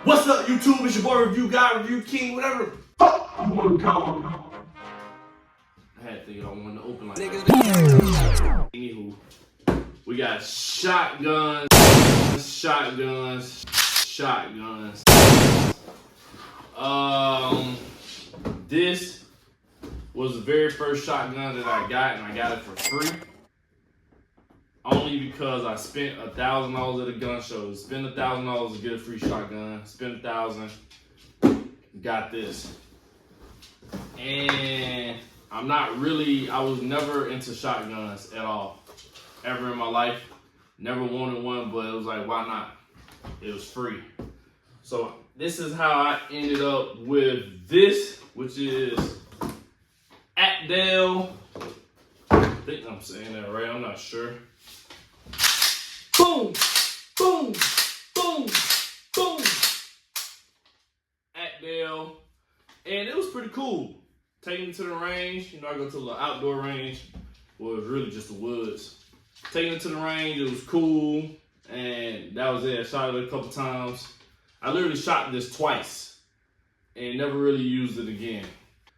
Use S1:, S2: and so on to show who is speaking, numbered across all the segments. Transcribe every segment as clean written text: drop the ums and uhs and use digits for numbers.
S1: What's up, YouTube? It's your boy Review Guy, Review King, whatever the fuck you want to call me. I had to think I wanted to open like that. Anywho, we got shotguns. This was the very first shotgun that I got, and I got it for free. Only because I spent $1,000 at a gun show. Spend $1,000 to get a free shotgun. Spend $1,000, got this. And I was never into shotguns at all, ever in my life. Never wanted one, but it was like, why not? It was free. So this is how I ended up with this, which is Atdale. I think I'm saying that right, I'm not sure. Boom, boom, boom, boom. Atdale. And it was pretty cool. Taking it to the range, I go to the outdoor range. Well, it was really just the woods. Taking it to the range, it was cool. And that was it. I shot it a couple times. I literally shot this twice and never really used it again.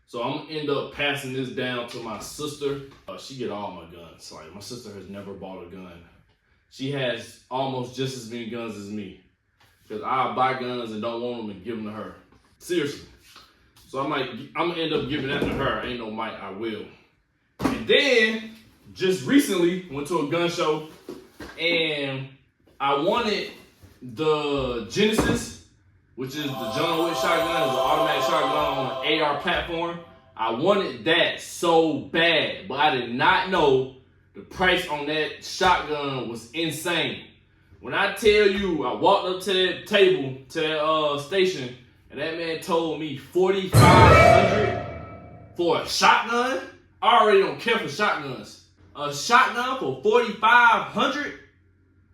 S1: So I'm gonna end up passing this down to my sister. She get all my guns. Like, my sister has never bought a gun. She has almost just as many guns as me. Because I buy guns and don't want them and give them to her. Seriously. So I'm gonna end up giving that to her. Ain't no might, I will. And then, just recently, went to a gun show and I wanted the Genesis, which is the John Wick shotgun. It's an automatic shotgun on an AR platform. I wanted that so bad, but I did not know the price on that shotgun was insane. When I tell you, I walked up to that table, to that station, and that man told me $4,500 for a shotgun. I already don't care for shotguns. A shotgun for $4,500?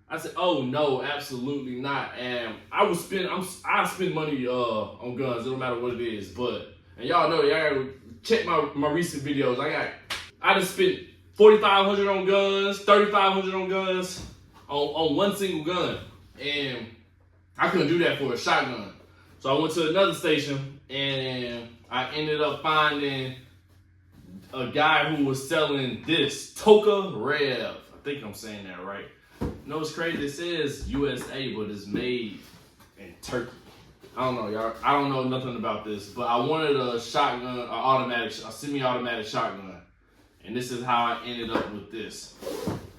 S1: I said, oh no, absolutely not. And I spend money on guns, it don't matter what it is. But, and y'all know, y'all gotta check my recent videos. I just spent $4,500 on guns, $3,500 on guns, on one single gun. And I couldn't do that for a shotgun. So I went to another station and I ended up finding a guy who was selling this Tokarev. I think I'm saying that right. You know what's crazy? It says USA, but it's made in Turkey. I don't know, y'all. I don't know nothing about this, but I wanted a shotgun, a semi-automatic shotgun. And this is how I ended up with this.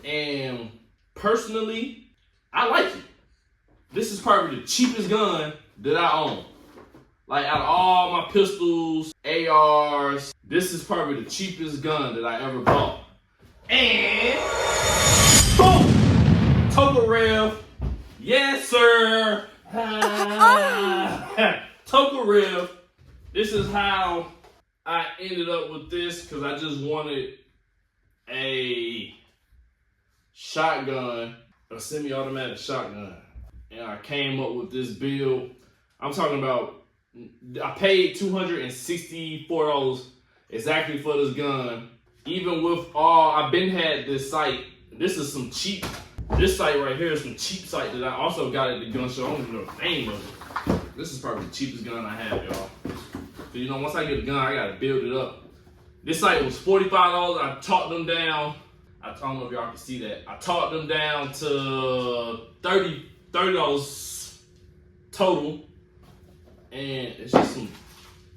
S1: And personally, I like it. This is probably the cheapest gun that I own. Like, out of all my pistols, ARs, this is probably the cheapest gun that I ever bought. And boom! Tokarev, yes sir. Tokarev. This is how I ended up with this, because I just wanted a shotgun, a semi-automatic shotgun. And I came up with this build. I'm talking about, I paid $264 exactly for this gun. Even with I've been had this site. This is some cheap, this site right here is some cheap site that I also got at the gun show. I don't even know the name of it. This is probably the cheapest gun I have, y'all. So, once I get a gun, I gotta build it up. This site was $45. I talked them down. I don't know if y'all can see that. I talked them down to $30 total. And it's just some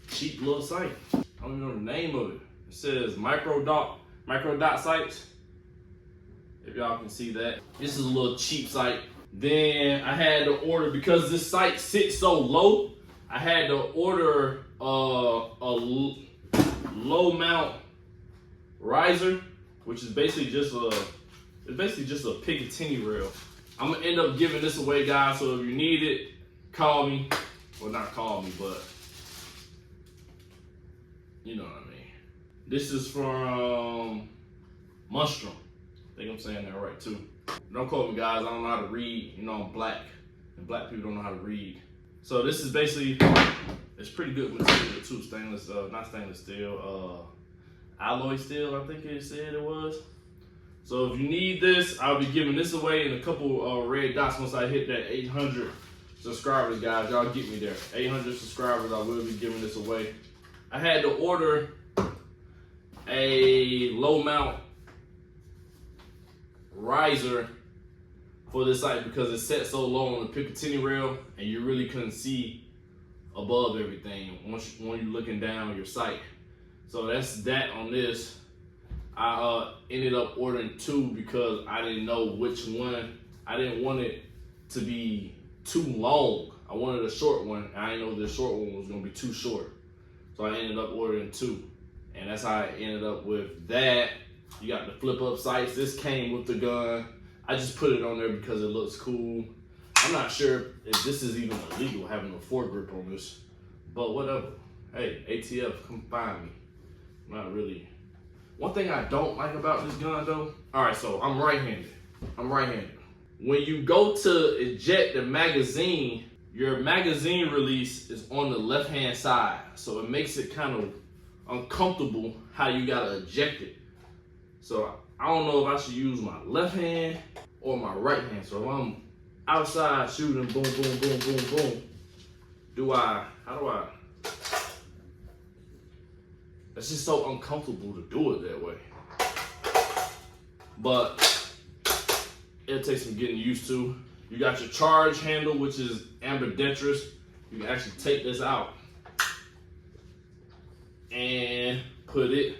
S1: cheap little site. I don't even know the name of it. It says micro dot sites. If y'all can see that. This is a little cheap site. Then I had to order, because this site sits so low, I had to order a low mount riser, which is basically just a Picatinny rail. I'm gonna end up giving this away, guys. So if you need it, call me. Well, not call me, but you know what I mean. This is from Mushroom. I think I'm saying that right too. Don't quote me, guys. I don't know how to read. I'm black, and black people don't know how to read. So this is basically, it's pretty good material too. Stainless, not stainless steel, alloy steel, I think it said it was. So if you need this, I'll be giving this away in a couple red dots once I hit that 800 subscribers, guys. Y'all get me there. 800 subscribers, I will be giving this away. I had to order a low mount riser for this site because it's set so low on the Picatinny rail and you really couldn't see above everything when you're looking down your sight. So that's that on this. I ended up ordering 2 because I didn't know which one. I didn't want it to be too long. I wanted a short one, and I didn't know the short one was gonna be too short. So I ended up ordering 2. And that's how I ended up with that. You got the flip up sights. This came with the gun. I just put it on there because it looks cool. I'm not sure if this is even illegal having a foregrip on this, but whatever. Hey, ATF, come find me. Not really. One thing I don't like about this gun though, all right, so I'm right-handed. When you go to eject the magazine, your magazine release is on the left-hand side. So it makes it kind of uncomfortable how you gotta eject it. So I don't know if I should use my left hand or my right hand. So if I'm outside shooting, boom, boom, boom, boom, boom, how do I? It's just so uncomfortable to do it that way. But it'll take some getting used to. You got your charge handle, which is ambidextrous. You can actually take this out and put it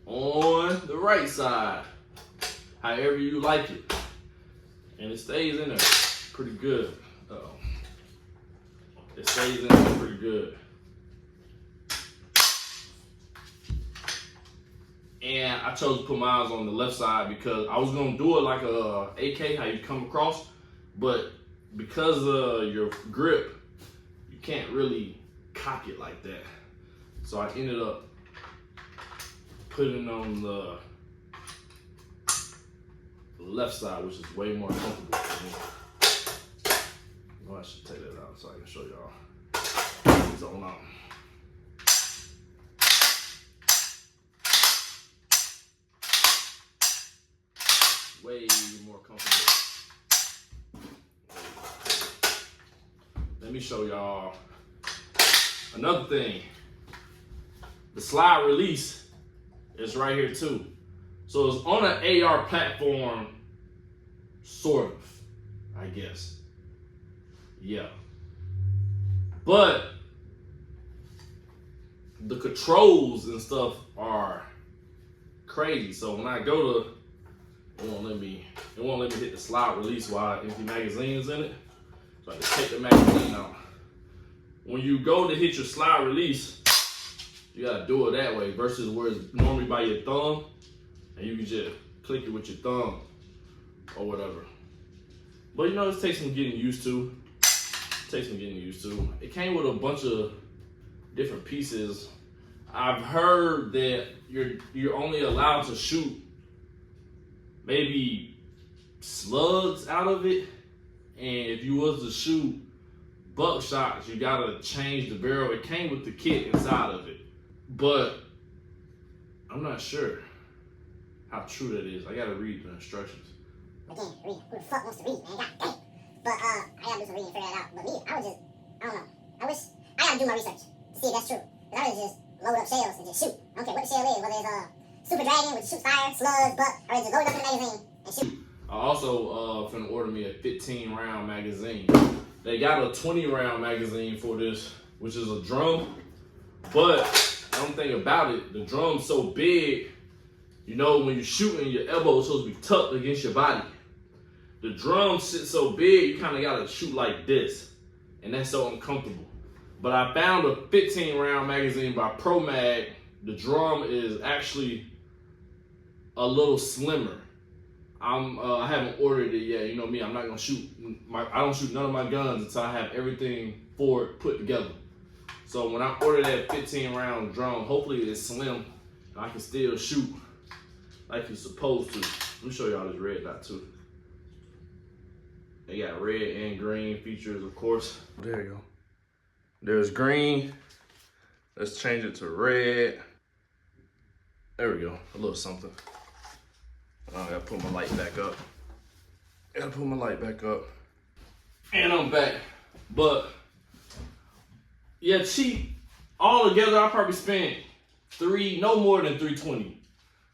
S1: on the right side, however you like it. And it stays in there pretty good. It stays in there pretty good. And I chose to put mine on the left side because I was gonna do it like a AK, how you come across, but because of your grip, you can't really cock it like that. So I ended up putting on the left side, which is way more comfortable for me. Oh, I should take that out so I can show y'all. It's on out. Way more comfortable. Let me show y'all another thing. The slide release is right here too. So it's on an AR platform, sort of, I guess. Yeah. But the controls and stuff are crazy. So when I go to, it won't let me hit the slide release while empty magazine is in it. So I have to take the magazine out. When you go to hit your slide release, you gotta do it that way versus where it's normally by your thumb, and you can just click it with your thumb or whatever. But you know, it takes some getting used to. It came with a bunch of different pieces. I've heard that you're only allowed to shoot maybe slugs out of it, and if you was to shoot buckshots, you gotta change the barrel. It came with the kit inside of it, but I'm not sure how true that is. I gotta read the instructions.
S2: Again, read. Who the fuck wants to read, man? God damn. But I gotta do some reading to figure that out. But me, I don't know. I gotta do my research to see if that's true. Cause I would just load up shells and just shoot. I don't care what the shell is, whether it's a Super Dragon, which shoots fire, slugs, buck, or just load it up in the magazine and shoot.
S1: I also finna order me a 15 round magazine. They got a 20 round magazine for this, which is a drum. But the only thing about it, the drum's so big, you know, when you're shooting, your elbow is supposed to be tucked against your body. The drum sits so big, you kind of gotta shoot like this, and that's so uncomfortable. But I found a 15 round magazine by Pro Mag. The drum is actually a little slimmer. I haven't ordered it yet. You know me, I'm not gonna shoot. I don't shoot none of my guns until I have everything for it put together. So when I order that 15 round drum, hopefully it's slim and I can still shoot like you're supposed to. Let me show y'all this red dot too. They got red and green features, of course. There you go. There's green. Let's change it to red. There we go, a little something. I gotta put my light back up. And I'm back. But yeah, cheap. All together, I probably spent no more than $320.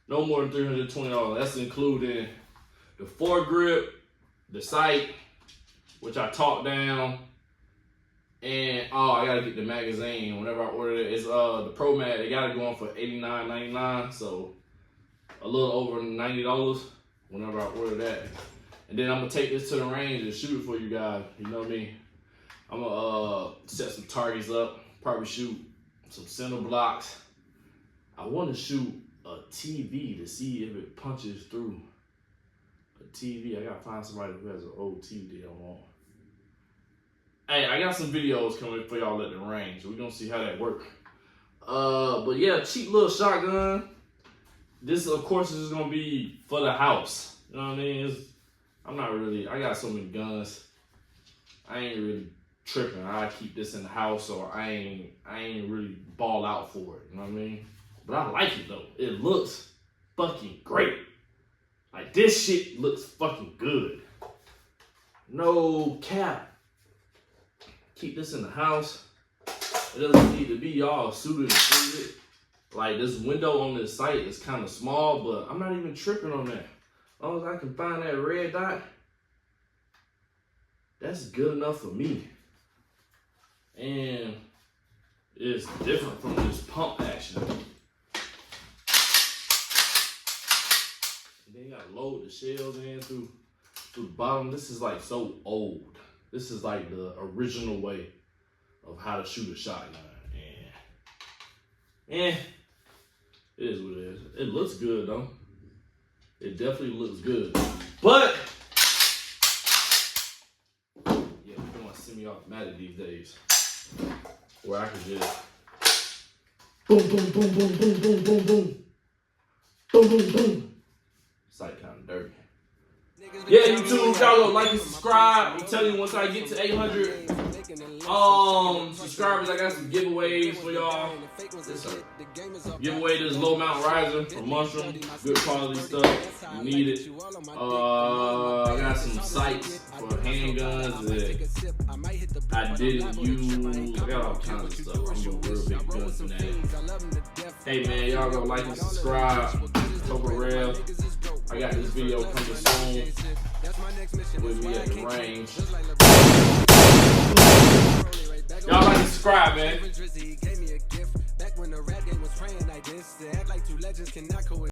S1: No more than $320. That's including the foregrip, the sight, which I talked down, and I gotta get the magazine. Whenever I order it, it's the Pro Mag. They got it going for $89.99, so a little over $90 whenever I order that. And then I'm gonna take this to the range and shoot it for you guys. You know what I mean? I'm gonna set some targets up, probably shoot some center blocks. I want to shoot a TV to see if it punches through. A TV, I gotta find somebody who has an old TV I want. Hey, I got some videos coming for y'all at the range. We're gonna see how that work. But yeah, cheap little shotgun. This, of course, is gonna be for the house. You know what I mean? I got so many guns. I ain't really tripping. I keep this in the house, so I ain't really ball out for it. You know what I mean? But I like it though. It looks fucking great. Like, this shit looks fucking good. No cap. Keep this in the house. It doesn't need to be all suited and suited. Like, this window on this site is kind of small, but I'm not even tripping on that. As long as I can find that red dot, that's good enough for me. And it's different from this pump action. And then you gotta load the shells in through the bottom. This is like so old. This is like the original way of how to shoot a shotgun. And it is what it is. It looks good though. It definitely looks good. But yeah, we're doing semi-automatic these days, where I can just boom, boom, boom, boom, boom, boom, boom, boom, boom, boom, boom. It's like kind of dirty. Yeah, YouTube, y'all go like and subscribe. I'm telling you, once I get to 800 subscribers, I got some giveaways for y'all. Yes, sir. Giveaway this low mount riser from Mushroom. Good quality stuff. You need it. I got some sights for handguns that I didn't use. I got all kinds of stuff. I'm doing real big gun fanatic. Hey man, y'all go like and subscribe. Tokarev. I got this video coming soon with me at the range. Y'all like and subscribe, man.